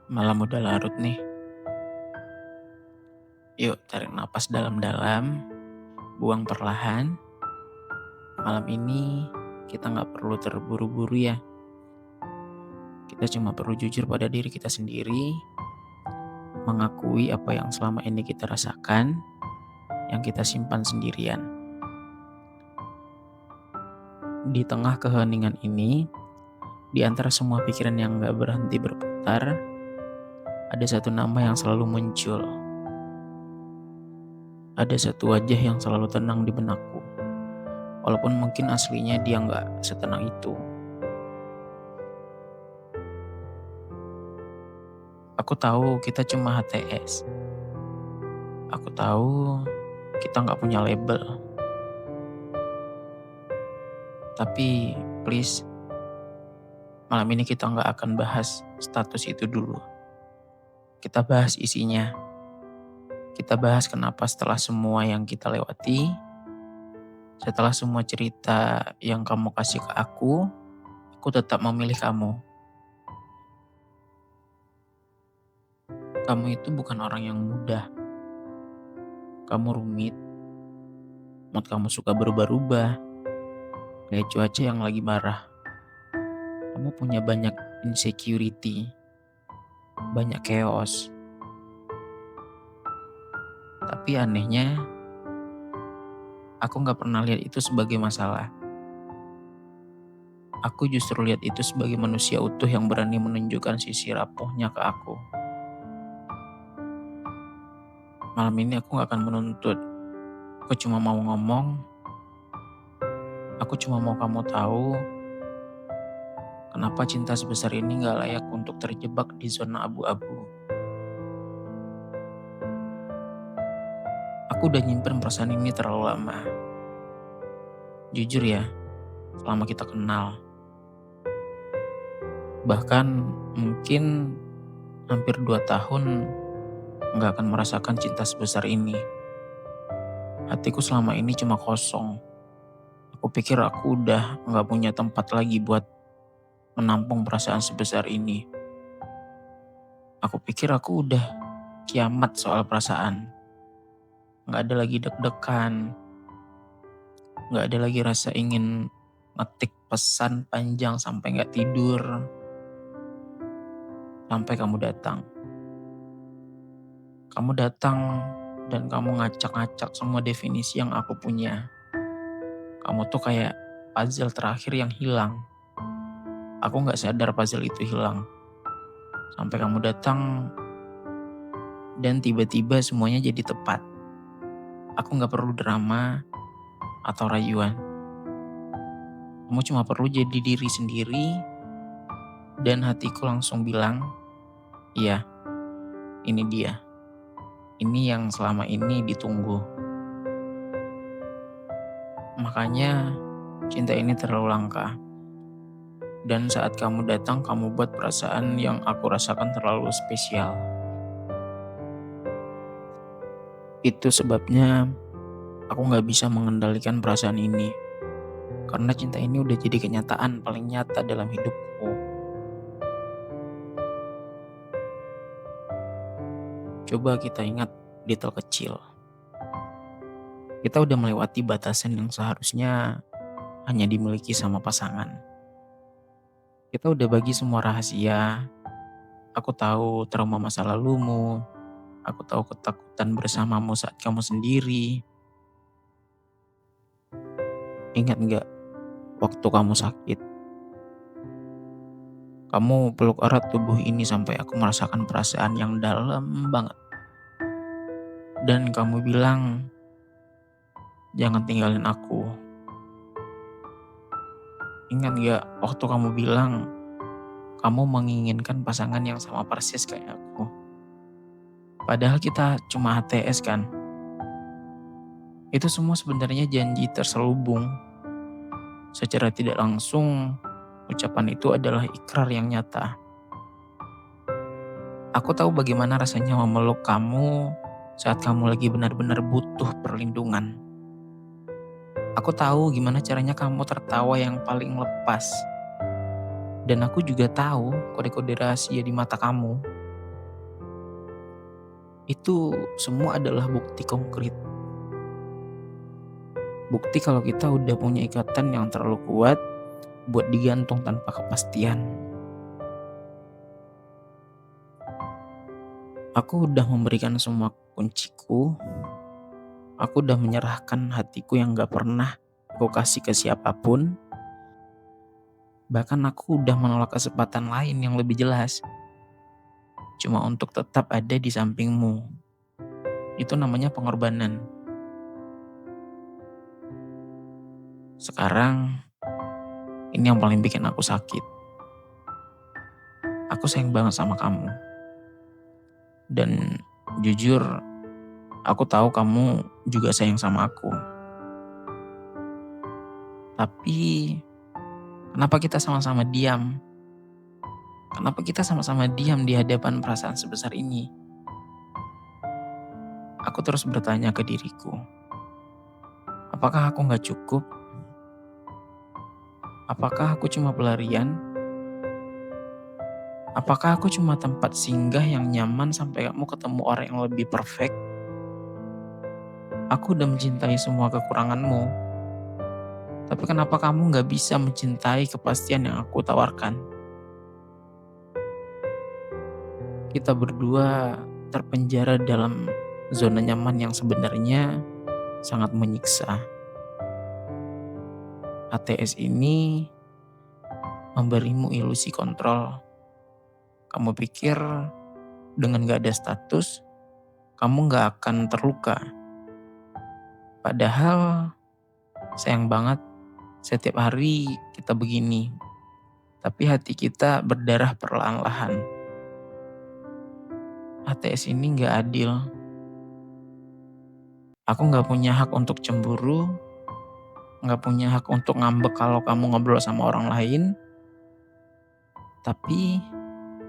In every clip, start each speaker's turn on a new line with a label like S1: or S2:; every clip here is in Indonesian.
S1: Malam udah larut nih. Yuk tarik napas dalam-dalam, buang perlahan. Malam ini kita nggak perlu terburu-buru ya. Kita cuma perlu jujur pada diri kita sendiri, mengakui apa yang selama ini kita rasakan, yang kita simpan sendirian. Di tengah keheningan ini, di antara semua pikiran yang nggak berhenti berputar, ada satu nama yang selalu muncul. Ada satu wajah yang selalu tenang di benakku. Walaupun mungkin aslinya dia nggak setenang itu. Aku tahu kita cuma HTS. Aku tahu kita nggak punya label. Tapi please, malam ini kita nggak akan bahas status itu dulu. Kita bahas isinya. Kita bahas kenapa setelah semua yang kita lewati, setelah semua cerita yang kamu kasih ke aku tetap memilih kamu. Kamu itu bukan orang yang mudah. Kamu rumit. Mood kamu suka berubah-ubah. Kayak cuaca yang lagi marah. Kamu punya banyak insecurity, banyak chaos. Tapi anehnya, aku gak pernah lihat itu sebagai masalah. Aku justru lihat itu sebagai manusia utuh yang berani menunjukkan sisi rapuhnya ke aku. Malam ini aku gak akan menuntut. Aku cuma mau ngomong. Aku cuma mau kamu tahu kenapa cinta sebesar ini gak layak untuk terjebak di zona abu-abu. Aku udah nyimpen perasaan ini terlalu lama. Jujur ya, selama kita kenal. Bahkan mungkin hampir 2 tahun gak akan merasakan cinta sebesar ini. Hatiku selama ini cuma kosong. Aku pikir aku udah gak punya tempat lagi buat menampung perasaan sebesar ini. Aku pikir aku udah kiamat soal perasaan. Gak ada lagi deg-degan. Gak ada lagi rasa ingin ngetik pesan panjang sampai gak tidur. Sampai kamu datang. Kamu datang dan kamu ngacak-ngacak semua definisi yang aku punya. Kamu tuh kayak puzzle terakhir yang hilang. Aku gak sadar puzzle itu hilang. Sampai kamu datang dan tiba-tiba semuanya jadi tepat. Aku gak perlu drama atau rayuan. Kamu cuma perlu jadi diri sendiri dan hatiku langsung bilang, iya, ini dia. Ini yang selama ini ditunggu. Makanya cinta ini terlalu langka. Dan saat kamu datang, kamu buat perasaan yang aku rasakan terlalu spesial. Itu sebabnya aku gak bisa mengendalikan perasaan ini. Karena cinta ini udah jadi kenyataan paling nyata dalam hidupku. Coba kita ingat detail kecil. Kita udah melewati batasan yang seharusnya hanya dimiliki sama pasangan. Kita udah bagi semua rahasia. Aku tahu trauma masa lalumu. Aku tahu ketakutan bersamamu saat kamu sendiri. Ingat gak waktu kamu sakit? Kamu peluk erat tubuh ini sampai aku merasakan perasaan yang dalam banget. Dan kamu bilang, jangan tinggalin aku. Ingat gak waktu kamu bilang, kamu menginginkan pasangan yang sama persis kayak aku. Padahal kita cuma HTS kan. Itu semua sebenarnya janji terselubung. Secara tidak langsung, ucapan itu adalah ikrar yang nyata. Aku tahu bagaimana rasanya memeluk kamu saat kamu lagi benar-benar butuh perlindungan. Aku tahu gimana caranya kamu tertawa yang paling lepas. Dan aku juga tahu kode-kode rahasia di mata kamu. Itu semua adalah bukti konkret. Bukti kalau kita udah punya ikatan yang terlalu kuat buat digantung tanpa kepastian. Aku udah memberikan semua kunciku, aku udah menyerahkan hatiku yang gak pernah aku kasih ke siapapun, bahkan aku udah menolak kesempatan lain yang lebih jelas, cuma untuk tetap ada di sampingmu. Itu namanya pengorbanan. Sekarang, ini yang paling bikin aku sakit. Aku sayang banget sama kamu. Dan jujur, aku tahu kamu juga sayang sama aku. Tapi, kenapa kita sama-sama diam? Kenapa kita sama-sama diam di hadapan perasaan sebesar ini? Aku terus bertanya ke diriku, apakah aku gak cukup? Apakah aku cuma pelarian? Apakah aku cuma tempat singgah yang nyaman sampai kamu ketemu orang yang lebih perfect? Aku udah mencintai semua kekuranganmu, tapi kenapa kamu gak bisa mencintai kepastian yang aku tawarkan? Kita berdua terpenjara dalam zona nyaman yang sebenarnya sangat menyiksa. ATS ini memberimu ilusi kontrol. Kamu pikir dengan gak ada status, kamu gak akan terluka. Padahal sayang banget setiap hari kita begini, tapi hati kita berdarah perlahan-lahan. ATS ini gak adil. Aku gak punya hak untuk cemburu, gak punya hak untuk ngambek kalau kamu ngobrol sama orang lain. Tapi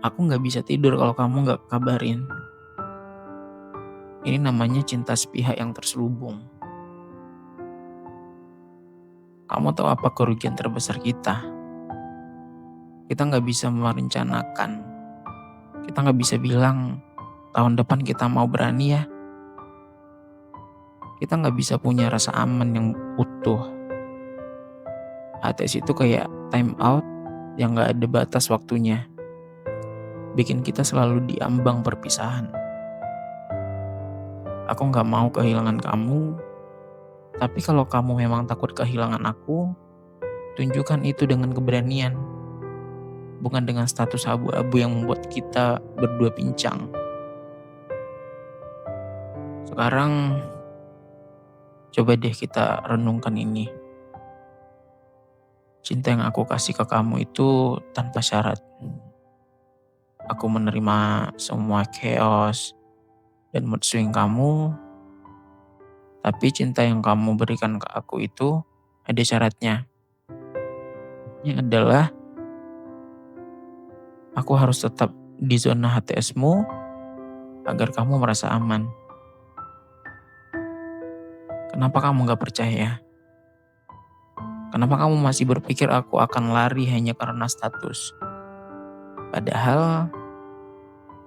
S1: aku gak bisa tidur kalau kamu gak kabarin. Ini namanya cinta sepihak yang terselubung. Kamu tahu apa kerugian terbesar kita? Kita gak bisa merencanakan. Kita gak bisa bilang, tahun depan kita mau berani ya. Kita gak bisa punya rasa aman yang utuh. ATS itu kayak time out yang gak ada batas waktunya. Bikin kita selalu diambang perpisahan. Aku gak mau kehilangan kamu, tapi kalau kamu memang takut kehilangan aku, tunjukkan itu dengan keberanian. Bukan dengan status abu-abu yang membuat kita berdua pincang. Sekarang, coba deh kita renungkan ini. Cinta yang aku kasih ke kamu itu tanpa syarat. Aku menerima semua chaos dan mood swing kamu, tapi cinta yang kamu berikan ke aku itu ada syaratnya. Ini adalah aku harus tetap di zona HTS-mu agar kamu merasa aman. Kenapa kamu gak percaya? Kenapa kamu masih berpikir aku akan lari hanya karena status? Padahal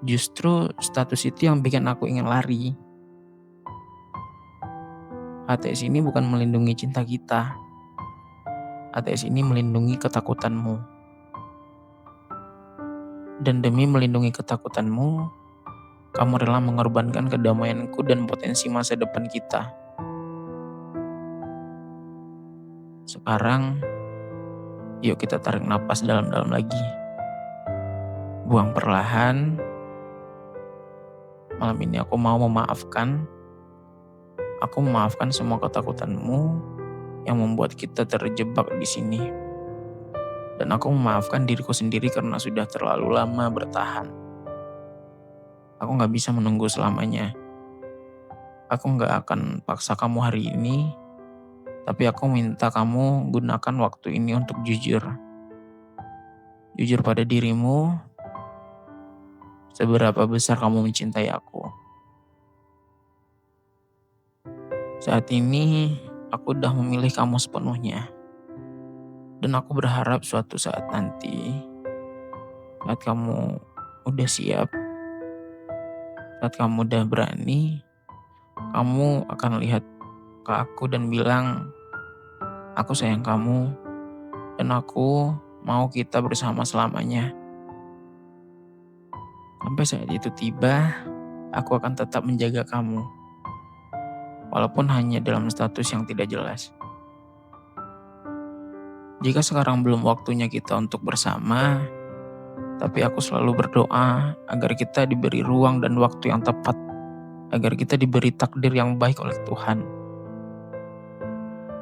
S1: justru status itu yang bikin aku ingin lari. ATS ini bukan melindungi cinta kita. ATS ini melindungi ketakutanmu. Dan demi melindungi ketakutanmu, kamu rela mengorbankan kedamaianku dan potensi masa depan kita. Sekarang, yuk kita tarik napas dalam-dalam lagi. Buang perlahan. Malam ini aku mau memaafkan. Aku memaafkan semua ketakutanmu yang membuat kita terjebak di sini. Dan aku memaafkan diriku sendiri karena sudah terlalu lama bertahan. Aku gak bisa menunggu selamanya. Aku gak akan paksa kamu hari ini, tapi aku minta kamu gunakan waktu ini untuk jujur. Jujur pada dirimu, seberapa besar kamu mencintai aku. Saat ini, aku udah memilih kamu sepenuhnya. Dan aku berharap suatu saat nanti, saat kamu udah siap, Saat kamu udah berani, kamu akan lihat ke aku dan bilang, aku sayang kamu dan aku mau kita bersama selamanya. Sampai saat itu tiba, aku akan tetap menjaga kamu, walaupun hanya dalam status yang tidak jelas. Jika sekarang belum waktunya kita untuk bersama, tapi aku selalu berdoa agar kita diberi ruang dan waktu yang tepat, agar kita diberi takdir yang baik oleh Tuhan.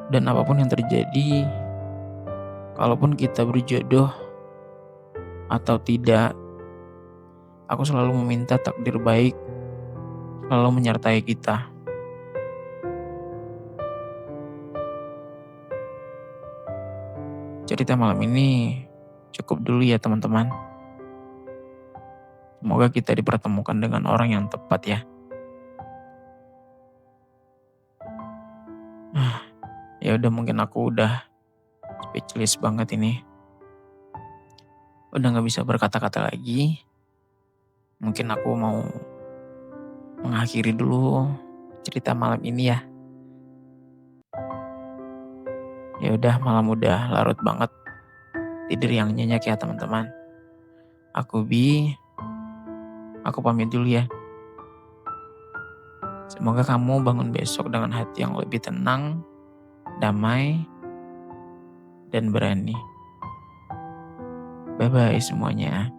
S1: Dan apapun yang terjadi, kalaupun kita berjodoh atau tidak, aku selalu meminta takdir baik selalu menyertai kita. Cerita malam ini cukup dulu ya teman-teman. Semoga kita dipertemukan dengan orang yang tepat ya. Ya udah, mungkin aku udah speechless banget ini. Udah gak bisa berkata-kata lagi. Mungkin aku mau mengakhiri dulu cerita malam ini ya. Ya udah, malam udah larut banget. Tidur yang nyenyak ya teman-teman. Aku pamit dulu ya. Semoga kamu bangun besok dengan hati yang lebih tenang, damai, dan berani. Bye-bye semuanya.